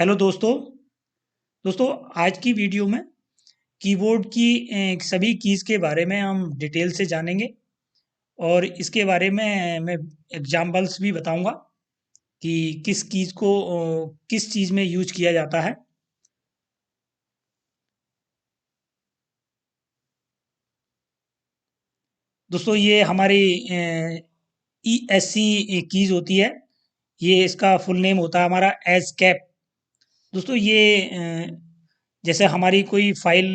Hello दोस्तों। दोस्तों, आज की वीडियो में कीबोर्ड की सभी कीज़ के बारे में हम डिटेल से जानेंगे और इसके बारे में मैं एग्जाम्पल्स भी बताऊंगा कि किस कीज़ को किस चीज़ में यूज किया जाता है। दोस्तों, ये हमारी ई एस सी कीज़ होती है। ये इसका फुल नेम होता है हमारा एज कैप। दोस्तों, ये जैसे हमारी कोई फाइल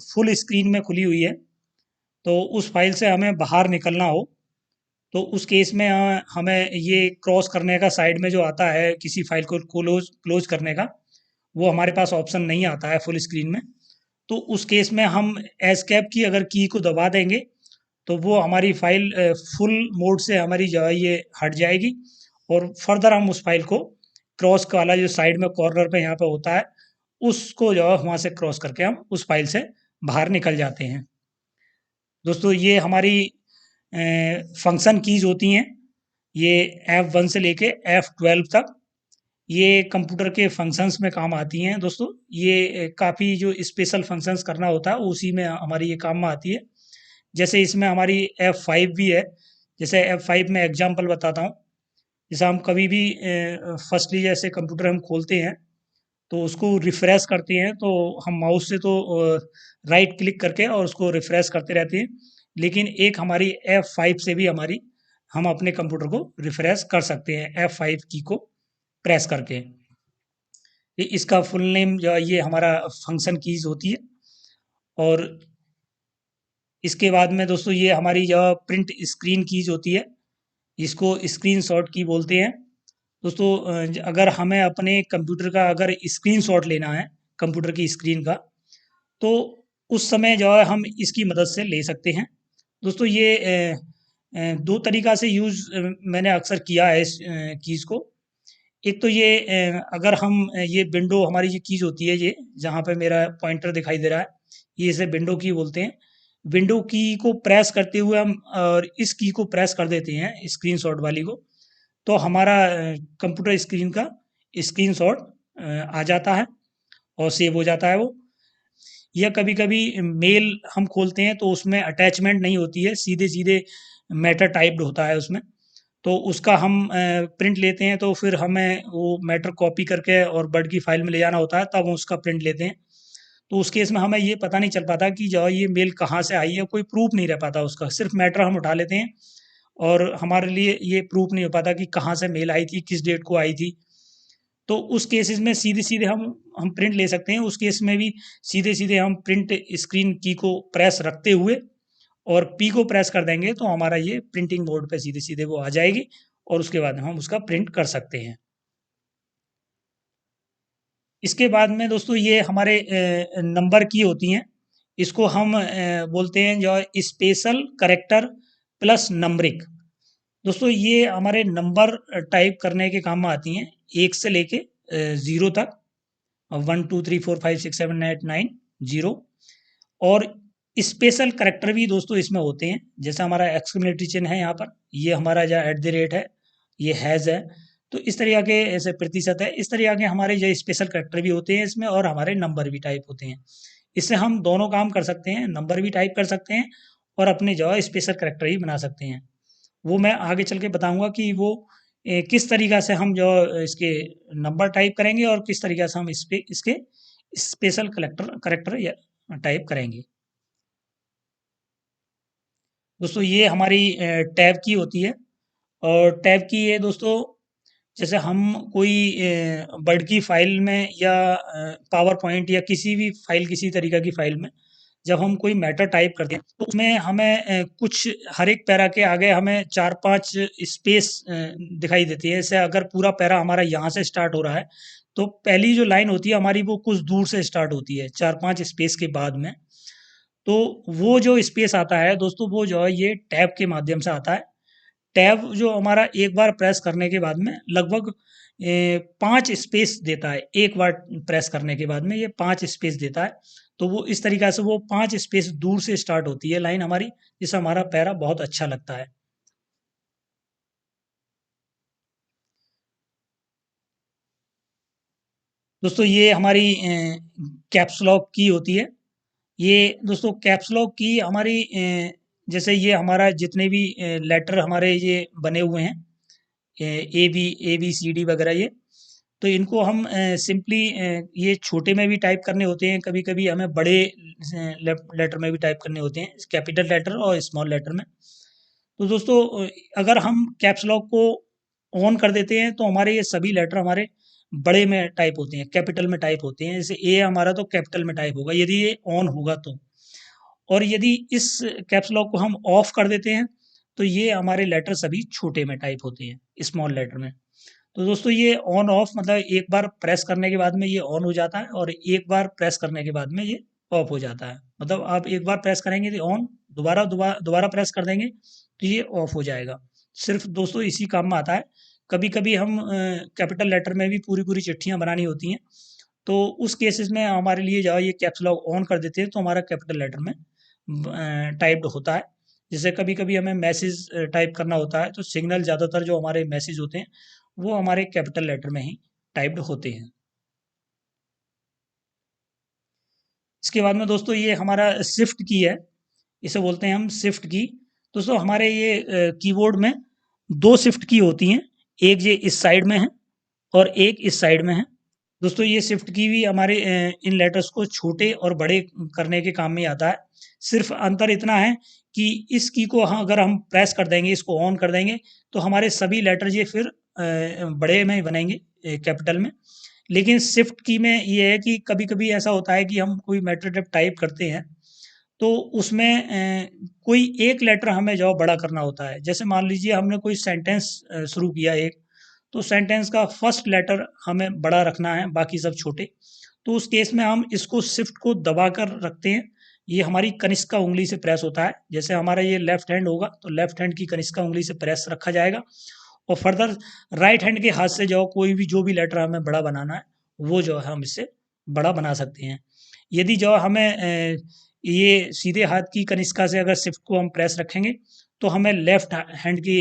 फुल स्क्रीन में खुली हुई है, तो उस फाइल से हमें बाहर निकलना हो तो उस केस में हमें ये क्रॉस करने का साइड में जो आता है किसी फाइल को क्लोज क्लोज करने का, वो हमारे पास ऑप्शन नहीं आता है फुल स्क्रीन में। तो उस केस में हम एस्केप की अगर की को दबा देंगे तो वो हमारी फाइल फुल मोड से हमारी जो है ये हट जाएगी और फर्दर हम उस फाइल को क्रॉस वाला जो साइड में कॉर्नर पे यहाँ पे होता है उसको जो है वहाँ से क्रॉस करके हम उस फाइल से बाहर निकल जाते हैं। दोस्तों, ये हमारी फंक्शन कीज होती हैं। ये F1 से लेके F12 तक ये कंप्यूटर के फंक्शंस में काम आती हैं। दोस्तों, ये काफ़ी जो स्पेशल फंक्शंस करना होता है उसी में हमारी ये काम में आती है। जैसे इसमें हमारी F5 भी है। जैसे F5 में एग्जांपल बताता हूँ। जैसे हम कभी भी फर्स्टली जैसे कंप्यूटर हम खोलते हैं तो उसको रिफ्रेश करते हैं तो हम माउस से तो राइट क्लिक करके और उसको रिफ्रेश करते रहते हैं। लेकिन एक हमारी F5 से भी हमारी हम अपने कंप्यूटर को रिफ्रेश कर सकते हैं F5 की को प्रेस करके। इसका फुल नेम जो है ये हमारा फंक्शन कीज होती है। और इसके बाद में दोस्तों ये हमारी जो प्रिंट स्क्रीन कीज होती है, इसको स्क्रीन शॉट की बोलते हैं। दोस्तों, अगर हमें अपने कंप्यूटर का अगर स्क्रीन शॉट लेना है कंप्यूटर की स्क्रीन का, तो उस समय जो है हम इसकी मदद से ले सकते हैं। दोस्तों, ये दो तरीका से यूज़ मैंने अक्सर किया है इस कीज़ को। एक तो ये अगर हम ये विंडो हमारी ये कीज़ होती है, ये जहाँ पे मेरा पॉइंटर दिखाई दे रहा है, ये इसे विंडो की बोलते हैं। विंडो की को प्रेस करते हुए हम और इस की को प्रेस कर देते हैं स्क्रीनशॉट वाली को, तो हमारा कंप्यूटर स्क्रीन का स्क्रीनशॉट आ जाता है और सेव हो जाता है वो। या कभी-कभी मेल हम खोलते हैं तो उसमें अटैचमेंट नहीं होती है, सीधे-सीधे मैटर टाइप्ड होता है उसमें। तो उसका हम प्रिंट लेते हैं तो फिर हमें वो मैटर कॉपी करके और वर्ड की फाइल में ले जाना होता है, तब हम उसका प्रिंट लेते हैं। तो उस केस में हमें ये पता नहीं चल पाता कि जो है ये मेल कहाँ से आई है, कोई प्रूफ नहीं रह पाता उसका। सिर्फ़ मैटर हम उठा लेते हैं और हमारे लिए ये प्रूफ नहीं हो पाता कि कहाँ से मेल आई थी, किस डेट को आई थी। तो उस केसेस में सीधे-सीधे हम प्रिंट ले सकते हैं। उस केस में भी सीधे-सीधे हम प्रिंट स्क्रीन की को प्रेस रखते हुए और पी को प्रेस कर देंगे तो हमारा ये प्रिंटिंग मोड पे सीधे-सीधे वो आ जाएगी और उसके बाद हम उसका प्रिंट कर सकते हैं। इसके बाद में दोस्तों ये हमारे नंबर की होती हैं। इसको हम बोलते हैं जो स्पेशल कैरेक्टर प्लस नंबरिंग। दोस्तों, ये हमारे नंबर टाइप करने के काम में आती हैं, 1 से लेके 0 तक। 1 2 3 4 5 6 7 8 9 0। और स्पेशल करैक्टर भी दोस्तों इसमें होते हैं। जैसा हमारा एक्सक्लेमेटरी चिन्ह है यहाँ पर, ये हमारा जो एट द रेट है, ये हैज़ है। तो इस तरह के ऐसे प्रतिशत है, इस तरह के हमारे जो स्पेशल करैक्टर भी होते हैं इसमें और हमारे नंबर भी टाइप होते हैं। इससे हम दोनों काम कर सकते हैं, नंबर भी टाइप कर सकते हैं और अपने जो है स्पेशल करैक्टर भी बना सकते हैं। वो मैं आगे चल के बताऊँगा कि वो किस तरीक़ा से हम जो इसके नंबर टाइप करेंगे और किस तरीक़ा से हम इसके स्पेशल कलेक्टर करैक्टर या टाइप करेंगे। दोस्तों, ये हमारी टैब की होती है। और टैब की ये दोस्तों, जैसे हम कोई वर्ड की फाइल में या पावर पॉइंट या किसी भी फाइल, किसी तरीक़ा की फाइल में जब हम कोई मैटर टाइप करते हैं तो उसमें हमें कुछ हर एक पैरा के आगे हमें 4-5 स्पेस दिखाई देती है। जैसे अगर पूरा पैरा हमारा यहाँ से स्टार्ट हो रहा है तो पहली जो लाइन होती है हमारी वो कुछ दूर से स्टार्ट होती है 4-5 स्पेस के बाद में। तो वो जो स्पेस आता है दोस्तों, वो जो है ये टैब के माध्यम से आता है। टैब जो हमारा एक बार प्रेस करने के बाद में लगभग 5 स्पेस देता है। एक बार प्रेस करने के बाद में ये 5 स्पेस देता है। तो वो इस तरीक़ा से वो 5 स्पेस दूर से स्टार्ट होती है लाइन हमारी, जिससे हमारा पैरा बहुत अच्छा लगता है। दोस्तों ये हमारी कैप्स लॉक की होती है। ये दोस्तों कैप्स लॉक की हमारी जैसे ये हमारा जितने भी लेटर हमारे ये बने हुए हैं, ए बी सी डी वगैरह ये, तो इनको हम सिंपली ये छोटे में भी टाइप करने होते हैं, कभी कभी हमें बड़े लेटर में भी टाइप करने होते हैं, कैपिटल लेटर और स्मॉल लेटर में। तो दोस्तों अगर हम कैप्स लॉक को ऑन कर देते हैं तो हमारे ये सभी लेटर हमारे बड़े में टाइप होते हैं, कैपिटल में टाइप होते हैं। जैसे ए हमारा तो कैपिटल में टाइप होगा यदि ये ऑन होगा तो। और यदि इस कैप्स लॉक को हम ऑफ कर देते हैं तो ये हमारे लेटर सभी छोटे में टाइप होते हैं, स्मॉल लेटर में। तो दोस्तों ये ऑन ऑफ मतलब एक बार प्रेस करने के बाद में ये ऑन हो जाता है और एक बार प्रेस करने के बाद में ये ऑफ हो जाता है। मतलब आप एक बार प्रेस करेंगे तो ऑन, दोबारा दोबारा दोबारा प्रेस कर देंगे तो ये ऑफ हो जाएगा। सिर्फ दोस्तों इसी काम में आता है। कभी कभी हम कैपिटल लेटर में भी पूरी पूरी चिट्ठियां बनानी होती हैं, तो उस केसेस में हमारे लिए जो है ये कैप्स लॉक ऑन कर देते हैं तो हमारा कैपिटल लेटर में टाइप्ड होता है। जैसे कभी कभी हमें मैसेज टाइप करना होता है तो सिग्नल ज़्यादातर जो हमारे मैसेज होते हैं वो हमारे कैपिटल लेटर में ही टाइप्ड होते हैं। इसके बाद में दोस्तों ये हमारा शिफ्ट की है, इसे बोलते हैं हम शिफ्ट की। दोस्तों हमारे ये कीबोर्ड में दो शिफ्ट की होती हैं, एक ये इस साइड में है और एक इस साइड में है। दोस्तों ये शिफ्ट की भी हमारे इन लेटर्स को छोटे और बड़े करने के काम में आता है। सिर्फ अंतर इतना है कि इस की को अगर हम प्रेस कर देंगे, इसको ऑन कर देंगे तो हमारे सभी लेटर ये फिर बड़े में बनेंगे, कैपिटल में। लेकिन शिफ्ट की में ये है कि कभी कभी ऐसा होता है कि हम कोई मैटर जब टाइप करते हैं तो उसमें कोई एक लेटर हमें जो बड़ा करना होता है। जैसे मान लीजिए हमने कोई सेंटेंस शुरू किया एक, तो सेंटेंस का फर्स्ट लेटर हमें बड़ा रखना है, बाकी सब छोटे। तो उस केस में हम इसको शिफ्ट को दबा कर रखते हैं। ये हमारी कनिष्का उंगली से प्रेस होता है। जैसे हमारा ये लेफ्ट हैंड होगा तो लेफ्ट हैंड की कनिष्का उंगली से प्रेस रखा जाएगा और फर्दर राइट हैंड के हाथ से जो कोई भी जो भी लेटर हमें बड़ा बनाना है वो जो है हम इससे बड़ा बना सकते हैं। यदि जो हमें ये सीधे हाथ की कनिष्का से अगर शिफ्ट को हम प्रेस रखेंगे तो हमें लेफ्ट हैंड की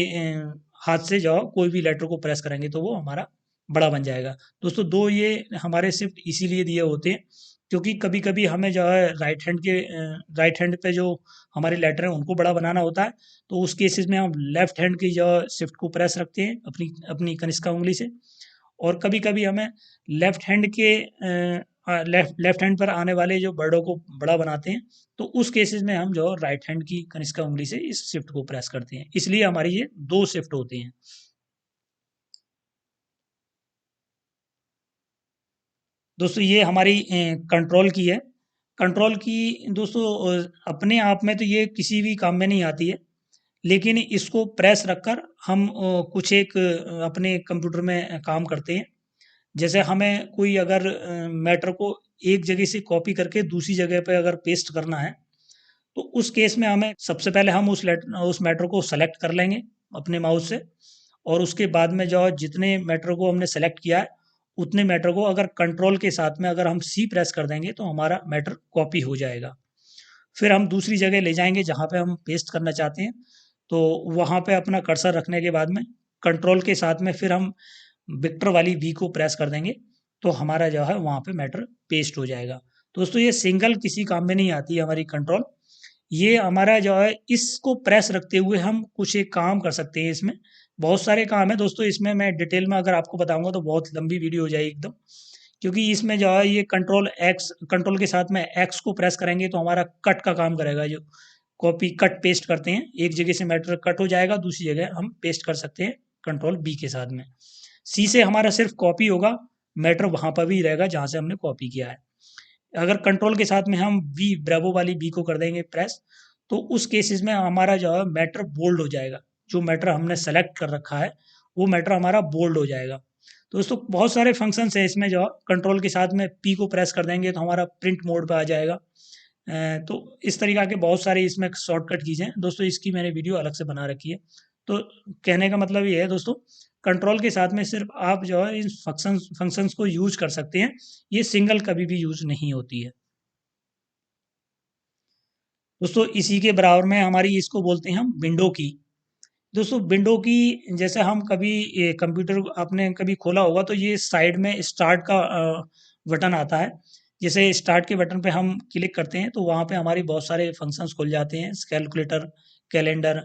हाथ से जो कोई भी लेटर को प्रेस करेंगे तो वो हमारा बड़ा बन जाएगा। दोस्तों दो ये हमारे शिफ्ट इसीलिए दिए होते हैं क्योंकि कभी कभी हमें जो है राइट हैंड पे जो हमारे लेटर हैं उनको बड़ा बनाना होता है, तो उस केसेस में हम लेफ्ट हैंड की जो शिफ्ट को प्रेस रखते हैं अपनी अपनी कनिष्का उंगली से। और कभी कभी हमें लेफ्ट हैंड के लेफ्ट हैंड पर आने वाले जो वर्डों को बड़ा बनाते हैं तो उस केसेस में हम जो राइट हैंड की कनिष्का उंगली से इस शिफ्ट को प्रेस करते हैं। इसलिए हमारी ये दो शिफ्ट होते हैं। दोस्तों ये हमारी कंट्रोल की है। कंट्रोल की दोस्तों अपने आप में तो ये किसी भी काम में नहीं आती है, लेकिन इसको प्रेस रखकर हम कुछ एक अपने कंप्यूटर में काम करते हैं। जैसे हमें कोई अगर मैटर को एक जगह से कॉपी करके दूसरी जगह पे अगर पेस्ट करना है तो उस केस में हमें सबसे पहले हम उस मैटर को सेलेक्ट कर लेंगे अपने माउस से। और उसके बाद में जो जितने मैटर को हमने सेलेक्ट किया है उतने मैटर को अगर कंट्रोल के साथ में अगर हम सी प्रेस कर देंगे तो हमारा मैटर कॉपी हो जाएगा। फिर हम दूसरी जगह ले जाएंगे जहाँ पे हम पेस्ट करना चाहते हैं, तो वहाँ पे अपना कर्सर रखने के बाद में कंट्रोल के साथ में फिर हम विक्टर वाली वी को प्रेस कर देंगे तो हमारा जो है वहाँ पे मैटर पेस्ट हो जाएगा। दोस्तों ये सिंगल किसी काम में नहीं आती है हमारी कंट्रोल। ये हमारा जो है इसको प्रेस रखते हुए हम कुछ एक काम कर सकते हैं। इसमें बहुत सारे काम है दोस्तों, इसमें मैं डिटेल में अगर आपको बताऊंगा तो बहुत लंबी वीडियो हो जाएगी एकदम। क्योंकि इसमें जो है ये कंट्रोल के साथ में एक्स को प्रेस करेंगे तो हमारा कट का काम करेगा। जो कॉपी कट पेस्ट करते हैं, एक जगह से मैटर कट हो जाएगा दूसरी जगह हम पेस्ट कर सकते हैं कंट्रोल बी के साथ में। सी से हमारा सिर्फ कॉपी होगा, मैटर वहां पर भी रहेगा जहां से हमने कॉपी किया है। अगर कंट्रोल के साथ में हम वी ब्रेवो वाली बी को कर देंगे प्रेस तो उस केसेस में हमारा जो है मैटर बोल्ड हो जाएगा। जो मैटर हमने सेलेक्ट कर रखा है वो मैटर हमारा बोल्ड हो जाएगा। तो दोस्तों बहुत सारे फंक्शंस है इसमें, जो कंट्रोल के साथ में पी को प्रेस कर देंगे तो हमारा प्रिंट मोड पे आ जाएगा। तो इस तरीका के बहुत सारे इसमें शॉर्टकट कीज़ हैं दोस्तों, इसकी मैंने वीडियो अलग से बना रखी है। तो कहने का मतलब ये है दोस्तों, कंट्रोल के साथ में सिर्फ आप जो है इन फंक्शंस को यूज कर सकते हैं, ये सिंगल कभी भी यूज नहीं होती है। दोस्तों इसी के बराबर में हमारी इसको बोलते हैं हम विंडो की। दोस्तों विंडो की जैसे हम कभी कंप्यूटर आपने कभी खोला होगा तो ये साइड में स्टार्ट का बटन आता है। जैसे स्टार्ट के बटन पे हम क्लिक करते हैं तो वहाँ पे हमारी बहुत सारे फंक्शंस खुल जाते हैं, कैलकुलेटर, कैलेंडर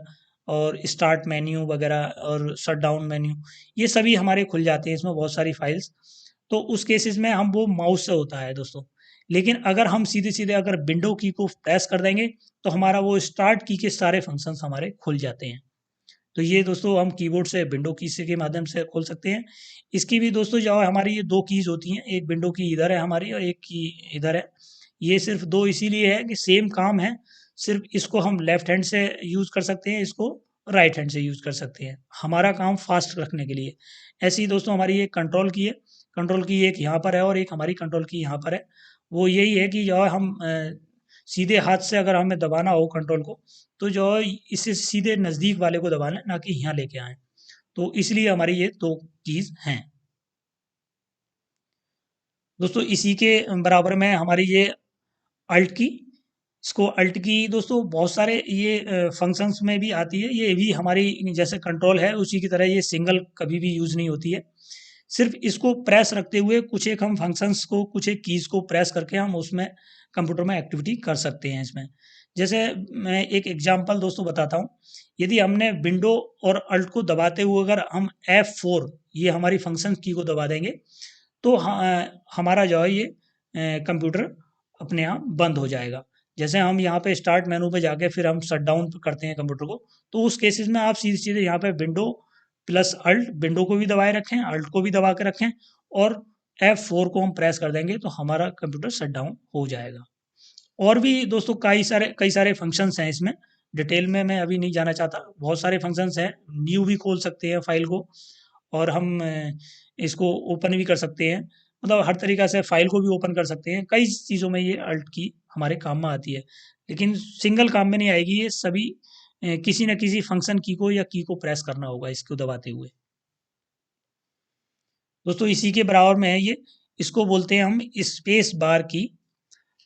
और स्टार्ट मेन्यू वगैरह और शट डाउन मेन्यू, ये सभी हमारे खुल जाते हैं इसमें बहुत सारी फाइल्स। तो उस केसेस में हम वो माउस से होता है दोस्तों। लेकिन अगर हम सीधे-सीधे अगर विंडो की को प्रेस कर देंगे तो हमारा वो स्टार्ट की के सारे फंक्शंस हमारे खुल जाते हैं। तो ये दोस्तों हम कीबोर्ड से विंडो की से के माध्यम से खोल सकते हैं। इसकी भी दोस्तों जो है हमारी ये 2 कीज़ होती हैं, एक विंडो की इधर है हमारी और एक की इधर है। ये सिर्फ़ 2 इसीलिए है कि सेम काम है, सिर्फ़ इसको हम लेफ्ट हैंड से यूज़ कर सकते हैं, इसको राइट हैंड से यूज़ कर सकते हैं, हमारा काम फ़ास्ट रखने के लिए। ऐसे ही दोस्तों हमारी एक कंट्रोल की है, कंट्रोल की एक यहाँ पर है और एक हमारी कंट्रोल की यहाँ पर है। वो यही है कि जो है हम सीधे हाथ से अगर हमें दबाना हो कंट्रोल को, तो जो है इसे सीधे नज़दीक वाले को दबा लें, ना कि यहाँ लेके आएँ। तो इसलिए हमारी ये 2 कीज़ हैं। दोस्तों इसी के बराबर में हमारी ये अल्ट की, इसको अल्ट की दोस्तों बहुत सारे ये फंक्शंस में भी आती है। ये भी हमारी जैसे कंट्रोल है उसी की तरह ये सिंगल कभी भी यूज़ नहीं होती है। सिर्फ़ इसको प्रेस रखते हुए कुछ एक हम फंक्शंस को, कुछ एक कीज़ को प्रेस करके हम उसमें कंप्यूटर में एक्टिविटी कर सकते हैं इसमें। जैसे मैं एक एग्ज़ाम्पल दोस्तों बताता हूँ। यदि हमने विंडो और अल्ट को दबाते हुए अगर हम F4 ये हमारी फंक्शन की को दबा देंगे तो हमारा जो है ये कंप्यूटर अपने आप बंद हो जाएगा। जैसे हम यहाँ पे स्टार्ट मेनू पे जाके फिर हम शट डाउन करते हैं कंप्यूटर को, तो उस केसेस में आप सीधे-सीधे यहाँ पे विंडो प्लस अल्ट, विंडो को भी दबाए रखें, अल्ट को भी दबा के रखें और F4 को हम प्रेस कर देंगे तो हमारा कंप्यूटर शट डाउन हो जाएगा। और भी दोस्तों कई सारे फंक्शंस हैं इसमें, डिटेल में मैं अभी नहीं जाना चाहता। बहुत सारे फंक्शंस हैं, न्यू भी खोल सकते हैं फाइल को और हम इसको ओपन भी कर सकते हैं। मतलब हर तरीक़ा से फाइल को भी ओपन कर सकते हैं। कई चीज़ों में ये अल्ट की हमारे काम में आती है। लेकिन सिंगल काम में नहीं आएगी ये सभी किसी न किसी फंक्शन की को या की को प्रेस करना होगा इसको दबाते हुए। दोस्तों इसी के बराबर में है ये, इसको बोलते हैं हम स्पेस बार की।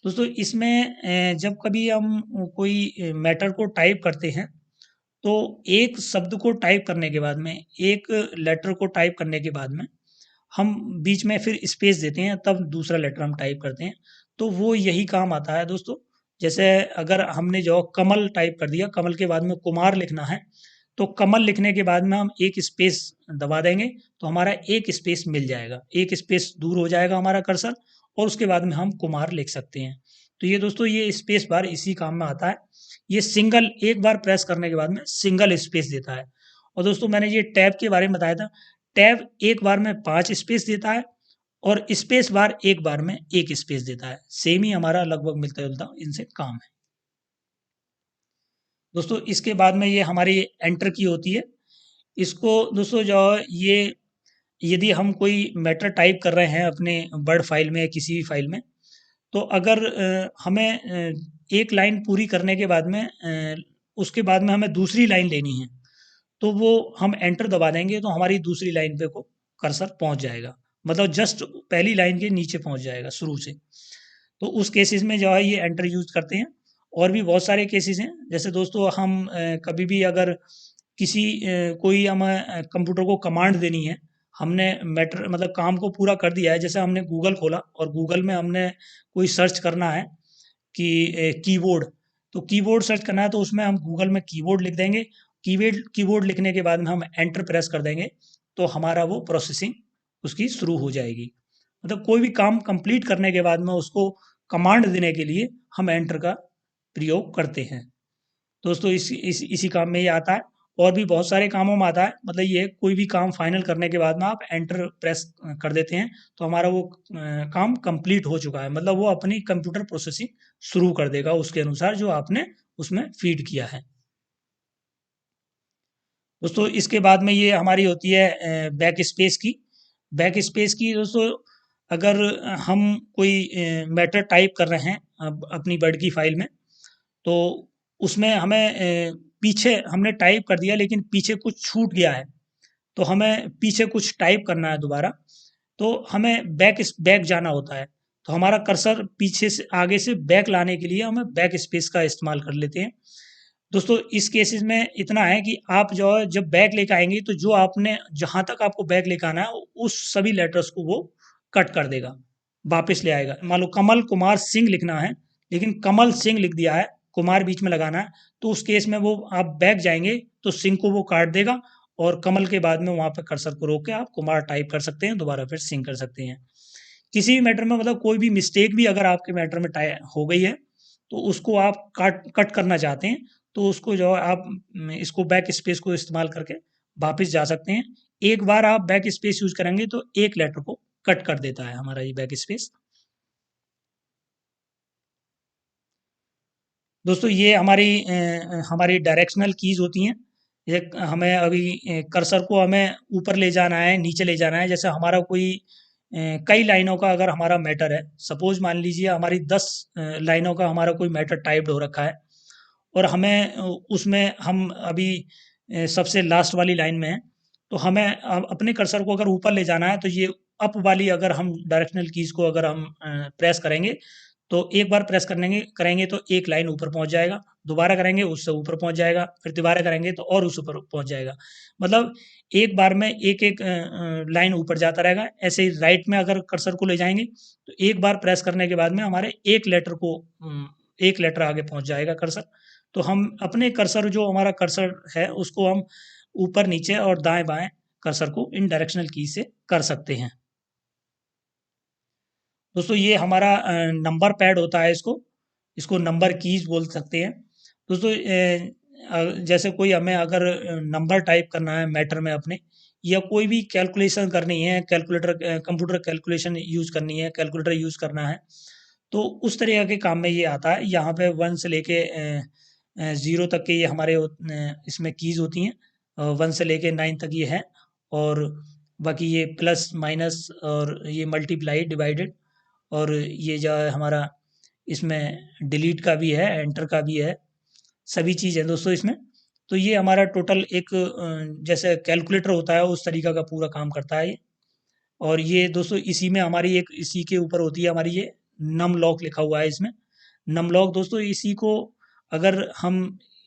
दोस्तों इसमें जब कभी हम कोई मैटर को टाइप करते हैं तो एक शब्द को टाइप करने के बाद में, एक लेटर को टाइप करने के बाद में हम बीच में फिर स्पेस देते हैं तब दूसरा लेटर हम टाइप करते हैं। तो वो यही काम आता है दोस्तों। जैसे अगर हमने जो कमल टाइप कर दिया, कमल के बाद में कुमार लिखना है, तो कमल लिखने के बाद में हम एक स्पेस दबा देंगे तो हमारा एक स्पेस मिल जाएगा। एक स्पेस दूर हो जाएगा हमारा कर्सर और उसके बाद में हम कुमार लिख सकते हैं। तो ये दोस्तों ये स्पेस बार इसी काम में आता है। ये सिंगल एक बार प्रेस करने के बाद में सिंगल स्पेस देता है। और दोस्तों मैंने ये टैब के बारे में बताया था। टैब एक बार में 5 स्पेस देता है और स्पेस बार एक बार में 1 स्पेस देता है। सेम ही हमारा लगभग मिलता-जुलता इनसे काम है। दोस्तों इसके बाद में ये हमारी एंटर की होती है। इसको दोस्तों जो है ये यदि हम कोई मैटर टाइप कर रहे हैं अपने वर्ड फाइल में या किसी भी फाइल में, तो अगर हमें एक लाइन पूरी करने के बाद में उसके बाद में हमें दूसरी लाइन लेनी है, तो वो हम एंटर दबा देंगे तो हमारी दूसरी लाइन पे को कर्सर पहुँच जाएगा। मतलब जस्ट पहली लाइन के नीचे पहुँच जाएगा शुरू से। तो उस केसेस में जो है ये एंटर यूज़ करते हैं। और भी बहुत सारे केसेस हैं। जैसे दोस्तों हम कभी भी अगर किसी कोई हमें कंप्यूटर को कमांड देनी है, हमने मैटर मतलब काम को पूरा कर दिया है। जैसे हमने गूगल खोला और गूगल में हमने कोई सर्च करना है कि कीबोर्ड, तो कीबोर्ड सर्च करना है तो उसमें हम गूगल में कीबोर्ड लिख देंगे। कीबोर्ड लिखने के बाद में हम एंटर प्रेस कर देंगे, तो हमारा वो प्रोसेसिंग उसकी शुरू हो जाएगी। मतलब कोई भी काम कंप्लीट करने के बाद में उसको कमांड देने के लिए हम एंटर का प्रयोग करते हैं। दोस्तों इसी काम में ये आता है। और भी बहुत सारे कामों में आता है। मतलब ये कोई भी काम फाइनल करने के बाद में आप एंटर प्रेस कर देते हैं तो हमारा वो काम कंप्लीट हो चुका है। मतलब वो अपनी कंप्यूटर प्रोसेसिंग शुरू कर देगा उसके अनुसार जो आपने उसमें फीड किया है। दोस्तों इसके बाद में ये हमारी होती है बैक स्पेस की। बैक स्पेस की दोस्तों अगर हम कोई मैटर टाइप कर रहे हैं अपनी वर्ड की फाइल में, तो उसमें हमें पीछे हमने टाइप कर दिया लेकिन पीछे कुछ छूट गया है, तो हमें पीछे कुछ टाइप करना है दोबारा, तो हमें बैक जाना होता है। तो हमारा कर्सर पीछे से आगे से बैक लाने के लिए हमें बैक स्पेस का इस्तेमाल कर लेते हैं। दोस्तों इस केसेस में इतना है कि आप जो है जब बैक लेके आएँगे तो जो आपने जहाँ तक आपको बैक लेके आना है उस सभी लेटर्स को वो कट कर देगा। वापस ले आएगा। मान लो कमल कुमार सिंह लिखना है, लेकिन कमल सिंह लिख दिया है, कुमार बीच में लगाना है, तो उस केस में वो आप बैक जाएंगे तो सिंह को वो काट देगा, और कमल के बाद में वहां पर कर्सर को रोक के आप कुमार टाइप कर सकते हैं, दोबारा फिर सिंह कर सकते हैं। किसी भी मैटर में मतलब कोई भी मिस्टेक भी अगर आपके मैटर में हो गई है, तो उसको आप कट करना चाहते हैं, तो उसको जो है आप इसको बैक स्पेस को इस्तेमाल करके वापस जा सकते हैं। एक बार आप बैक स्पेस यूज करेंगे तो एक लेटर को कट कर देता है हमारा ये बैक स्पेस। दोस्तों ये हमारी डायरेक्शनल कीज होती हैं। ये हमें अभी कर्सर को हमें ऊपर ले जाना है, नीचे ले जाना है। जैसे हमारा कोई कई लाइनों का अगर हमारा मैटर है, सपोज मान लीजिए हमारी 10 लाइनों का हमारा कोई मैटर टाइप्ड हो रखा है, और हमें उसमें हम अभी सबसे लास्ट वाली लाइन में हैं, तो हमें अपने कर्सर को अगर ऊपर ले जाना है, तो ये अप वाली अगर हम डायरेक्शनल कीज को अगर हम प्रेस करेंगे, तो एक बार प्रेस करने करेंगे तो एक लाइन ऊपर पहुंच जाएगा, दोबारा करेंगे उससे ऊपर पहुंच जाएगा, फिर दोबारा करेंगे तो और उस ऊपर पहुंच जाएगा। मतलब एक बार में एक एक लाइन ऊपर जाता रहेगा। ऐसे ही राइट में अगर कर्सर को ले जाएंगे, तो एक बार प्रेस करने के बाद में हमारे एक लेटर आगे पहुंच जाएगा कर्सर। तो हम अपने कर्सर जो हमारा कर्सर है उसको हम ऊपर नीचे और दाएं बाएं कर्सर को इन डायरेक्शनल की से कर सकते हैं। दोस्तों ये हमारा नंबर पैड होता है, इसको इसको नंबर कीज बोल सकते हैं। दोस्तों जैसे कोई हमें अगर नंबर टाइप करना है मैटर में अपने, या कोई भी कैलकुलेशन करनी है, कंप्यूटर कैलकुलेशन यूज करनी है, कैलकुलेटर यूज करना है, तो उस तरह के काम में ये आता है। यहाँ पे 1 से लेके 0 तक के ये हमारे इसमें कीज होती हैं। 1 से लेके 9 तक ये है, और बाकी ये प्लस माइनस और ये मल्टीप्लाई डिवाइडेड, और ये जो है हमारा इसमें डिलीट का भी है, एंटर का भी है, सभी चीज़ है दोस्तों इसमें। तो ये हमारा टोटल एक जैसे कैलकुलेटर होता है उस तरीका का पूरा काम करता है ये। और ये दोस्तों इसी में हमारी एक इसी के ऊपर होती है हमारी ये नम लॉक लिखा हुआ है इसमें। नम लॉक दोस्तों इसी को अगर हम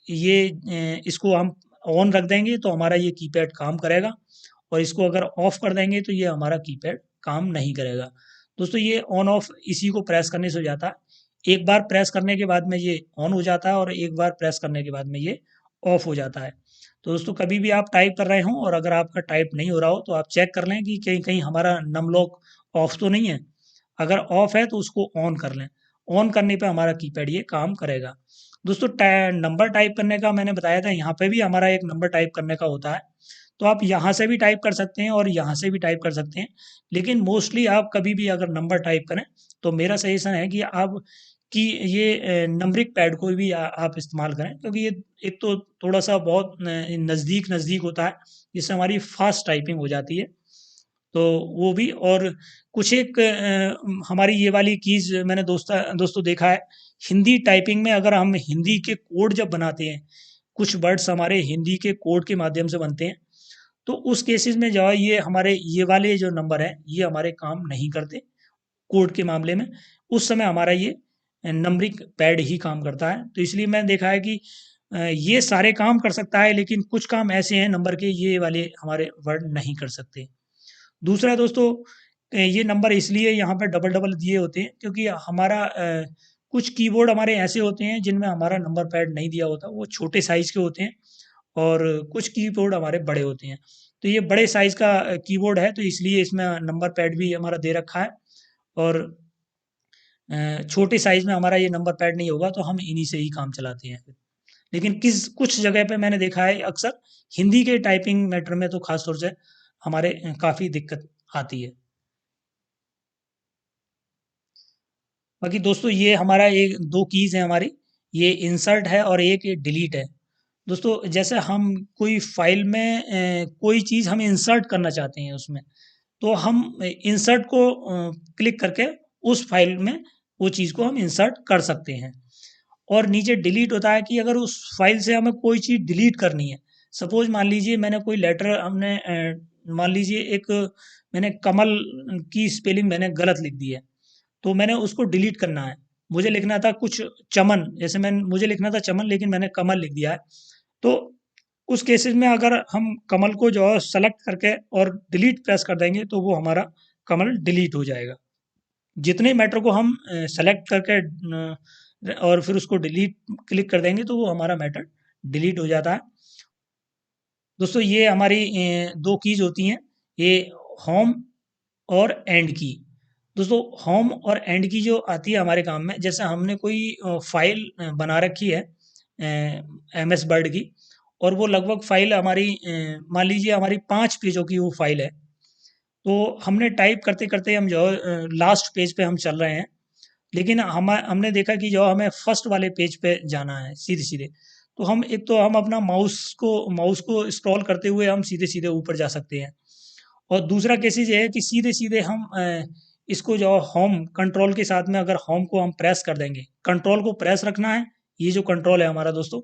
इसको हम ऑन रख देंगे तो हमारा ये कीपैड काम करेगा, और इसको अगर ऑफ कर देंगे तो ये हमारा कीपैड काम नहीं करेगा। दोस्तों ये ऑन ऑफ इसी को प्रेस करने से हो जाता है। एक बार प्रेस करने के बाद में ये ऑन हो जाता है, और एक बार प्रेस करने के बाद में ये ऑफ हो जाता है। तो दोस्तों कभी भी आप टाइप कर रहे हों और अगर आपका टाइप नहीं हो रहा हो, तो आप चेक कर लें कि कहीं कहीं हमारा नम लॉक ऑफ तो नहीं है। अगर ऑफ है तो उसको ऑन कर लें। ऑन करने पे हमारा कीपैड ये काम करेगा। दोस्तों नंबर टाइप करने का मैंने बताया था, यहाँ पे भी हमारा एक नंबर टाइप करने का होता है। तो आप यहाँ से भी टाइप कर सकते हैं और यहाँ से भी टाइप कर सकते हैं, लेकिन मोस्टली आप कभी भी अगर नंबर टाइप करें, तो मेरा सजेशन है कि आप कि ये नंबरिक पैड को भी आप इस्तेमाल करें, क्योंकि ये एक तो थोड़ा सा बहुत नज़दीक नज़दीक होता है, जिससे हमारी फास्ट टाइपिंग हो जाती है। तो वो भी, और कुछ एक हमारी ये वाली कीज मैंने दोस्तों देखा है, हिंदी टाइपिंग में अगर हम हिंदी के कोड जब बनाते हैं, कुछ वर्ड्स हमारे हिंदी के कोड के माध्यम से बनते हैं, तो उस केसेस में जो है ये हमारे ये वाले जो नंबर हैं ये हमारे काम नहीं करते कोड के मामले में। उस समय हमारा ये नंबरिंग पैड ही काम करता है। तो इसलिए मैंने देखा है कि ये सारे काम कर सकता है, लेकिन कुछ काम ऐसे हैं नंबर के, ये वाले हमारे वर्ड नहीं कर सकते। दूसरा दोस्तों, ये नंबर इसलिए यहाँ पे डबल डबल दिए होते हैं क्योंकि हमारा कुछ कीबोर्ड हमारे ऐसे होते हैं जिनमें हमारा नंबर पैड नहीं दिया होता, वो छोटे साइज के होते हैं, और कुछ कीबोर्ड हमारे बड़े होते हैं। तो ये बड़े साइज का कीबोर्ड है, तो इसलिए इसमें नंबर पैड भी हमारा दे रखा है। और छोटे साइज में हमारा ये नंबर पैड नहीं होगा तो हम इन्हीं से ही काम चलाते हैं। लेकिन किस कुछ जगह पे मैंने देखा है अक्सर हिंदी के टाइपिंग मैटर में तो खास तौर से हमारे काफ़ी दिक्कत आती है। बाकी दोस्तों ये हमारा एक दो कीज़ हैं हमारी, ये इंसर्ट है और एक ये डिलीट है। दोस्तों जैसे हम कोई फाइल में कोई चीज़ हम इंसर्ट करना चाहते हैं उसमें, तो हम इंसर्ट को क्लिक करके उस फाइल में वो चीज़ को हम इंसर्ट कर सकते हैं। और नीचे डिलीट होता है कि अगर उस फाइल से हमें कोई चीज़ डिलीट करनी है। सपोज मान लीजिए मैंने कोई लेटर हमने मान लीजिए एक मैंने कमल की स्पेलिंग मैंने गलत लिख दी है, तो मैंने उसको डिलीट करना है। मुझे लिखना था कुछ चमन, जैसे मुझे लिखना था चमन लेकिन मैंने कमल लिख दिया है। तो उस केसेस में अगर हम कमल को जो है सेलेक्ट करके और डिलीट प्रेस कर देंगे तो वो हमारा कमल डिलीट हो जाएगा। जितने मैटर को हम सेलेक्ट करके और फिर उसको डिलीट क्लिक कर देंगे तो वो हमारा मैटर डिलीट हो जाता है। दोस्तों ये हमारी दो कीज होती हैं, ये होम और एंड की। दोस्तों होम और एंड की जो आती है हमारे काम में, जैसे हमने कोई फाइल बना रखी है MS वर्ड की, और वो लगभग फाइल हमारी मान लीजिए हमारी 5 पेजों की वो फाइल है। तो हमने टाइप करते करते हम जो लास्ट पेज पे हम चल रहे हैं, लेकिन हमने देखा कि जो हमें फर्स्ट वाले पेज पे जाना है सीधे सीधे, तो हम एक तो हम अपना माउस को स्क्रॉल करते हुए हम सीधे सीधे ऊपर जा सकते हैं। और दूसरा केसेज ये है कि सीधे सीधे हम इसको जो होम कंट्रोल के साथ में अगर होम को हम प्रेस कर देंगे, कंट्रोल को प्रेस रखना है, ये जो कंट्रोल है हमारा दोस्तों,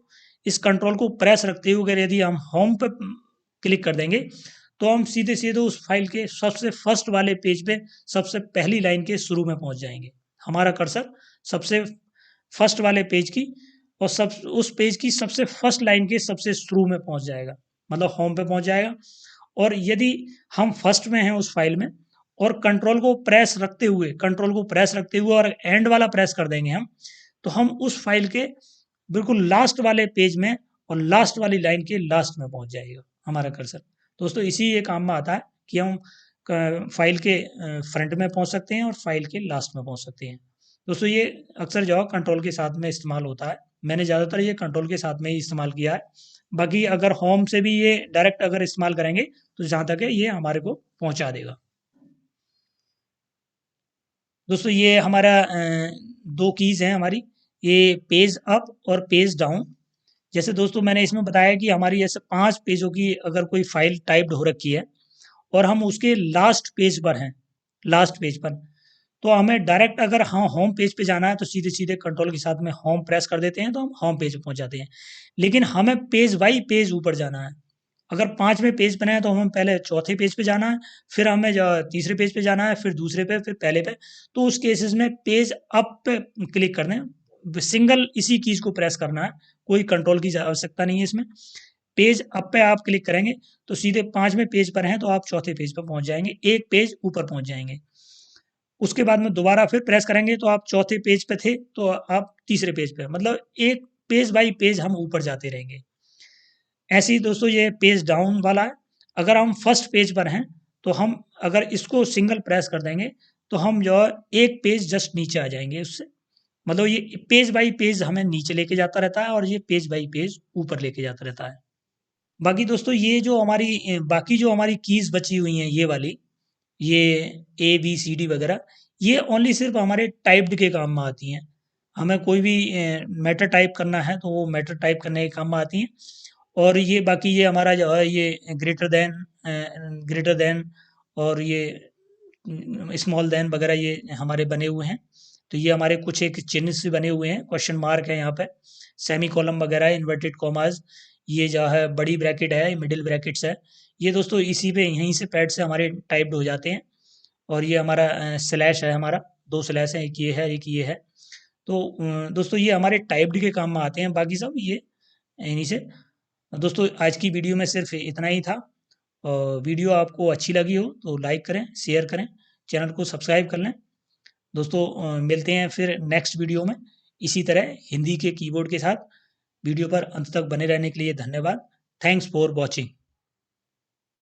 इस कंट्रोल को प्रेस रखते हुए अगर यदि हम होम पे क्लिक कर देंगे तो हम सीधे सीधे उस फाइल के सबसे फर्स्ट वाले पेज पे सबसे पहली लाइन के शुरू में पहुंच जाएंगे। हमारा कर्सर सबसे फर्स्ट वाले पेज की और सब उस पेज की सबसे फर्स्ट लाइन के सबसे शुरू में पहुंच जाएगा, मतलब होम पे पहुंच जाएगा। और यदि हम फर्स्ट में हैं उस फाइल में और कंट्रोल को प्रेस रखते हुए और एंड वाला प्रेस कर देंगे हम, तो हम उस फाइल के बिल्कुल लास्ट वाले पेज में और लास्ट वाली लाइन के लास्ट में पहुंच जाएगा हमारा कर्सर। दोस्तों इसी ये काम में आता है कि हम फाइल के फ्रंट में पहुंच सकते हैं और फाइल के लास्ट में पहुंच सकते हैं। दोस्तों ये अक्सर जो है कंट्रोल के साथ में इस्तेमाल होता है, मैंने ज़्यादातर ये कंट्रोल के साथ में ही इस्तेमाल किया है। बाकी अगर होम से भी ये डायरेक्ट अगर इस्तेमाल करेंगे तो जहाँ तक है ये हमारे को पहुंचा देगा। दोस्तों ये हमारा दो कीज़ हैं हमारी, ये पेज अप और पेज डाउन। जैसे दोस्तों मैंने इसमें बताया कि हमारी ऐसे 5 पेजों की अगर कोई फाइल टाइप्ड हो रखी है और हम उसके लास्ट पेज पर हैं, लास्ट पेज पर, तो हमें डायरेक्ट अगर हाँ होम पेज पे जाना है तो सीधे सीधे कंट्रोल के साथ में होम प्रेस कर देते हैं तो हम होम पेज पे पहुंच जाते हैं। लेकिन हमें पेज बाई पेज ऊपर जाना है, अगर 5वें पेज पे हैं तो हमें पहले चौथे पेज पे जाना है, फिर हमें तीसरे पेज पे जाना है, फिर दूसरे पे, फिर पहले पे। तो उस केसेस में पेज अप पे क्लिक करना है, सिंगल इसी कीज को प्रेस करना है, कोई कंट्रोल की आवश्यकता नहीं है इसमें। पेज अप पे आप क्लिक करेंगे तो सीधे 5वें पेज पर हैं तो आप चौथे पेज पर पहुंच जाएंगे, एक पेज ऊपर पहुंच जाएंगे। उसके बाद में दोबारा फिर प्रेस करेंगे तो आप चौथे पेज पे थे तो आप तीसरे पेज पे, मतलब एक पेज बाई पेज हम ऊपर जाते रहेंगे। ऐसे ही दोस्तों ये पेज डाउन वाला है, अगर हम फर्स्ट पेज पर हैं तो हम अगर इसको सिंगल प्रेस कर देंगे तो हम जो है एक पेज जस्ट नीचे आ जाएंगे उससे, मतलब ये पेज बाई पेज हमें नीचे लेके जाता रहता है और ये पेज बाई पेज ऊपर लेके जाता रहता है। बाकी दोस्तों ये जो हमारी बाकी जो हमारी कीज बची हुई हैं ये वाली, ये ABCD वगैरह, ये ओनली सिर्फ हमारे टाइप्ड के काम में आती हैं। हमें कोई भी मैटर टाइप करना है तो वो मैटर टाइप करने के काम में आती हैं। और ये बाकी ये हमारा जो है ये ग्रेटर देन और ये स्मॉल देन वगैरह ये हमारे बने हुए हैं। तो ये हमारे कुछ एक चिन्ह से बने हुए हैं, क्वेश्चन मार्क है यहाँ पे, सेमी कॉलम वगैरह, इन्वर्टेड कॉमाज, ये जो है बड़ी ब्रैकेट है, मिडिल ब्रैकेट्स है, ये दोस्तों इसी पे यहीं से पैड से हमारे टाइप्ड हो जाते हैं। और ये हमारा स्लैश है, हमारा 2 स्लैश है, एक ये है एक ये है। तो दोस्तों ये हमारे टाइप्ड के काम में आते हैं, बाकी सब ये इन्हीं से। दोस्तों आज की वीडियो में सिर्फ इतना ही था, और वीडियो आपको अच्छी लगी हो तो लाइक करें, शेयर करें, चैनल को सब्सक्राइब कर लें। दोस्तों मिलते हैं फिर नेक्स्ट वीडियो में इसी तरह हिंदी के कीबोर्ड के साथ। वीडियो पर अंत तक बने रहने के लिए धन्यवाद। Thanks for watching.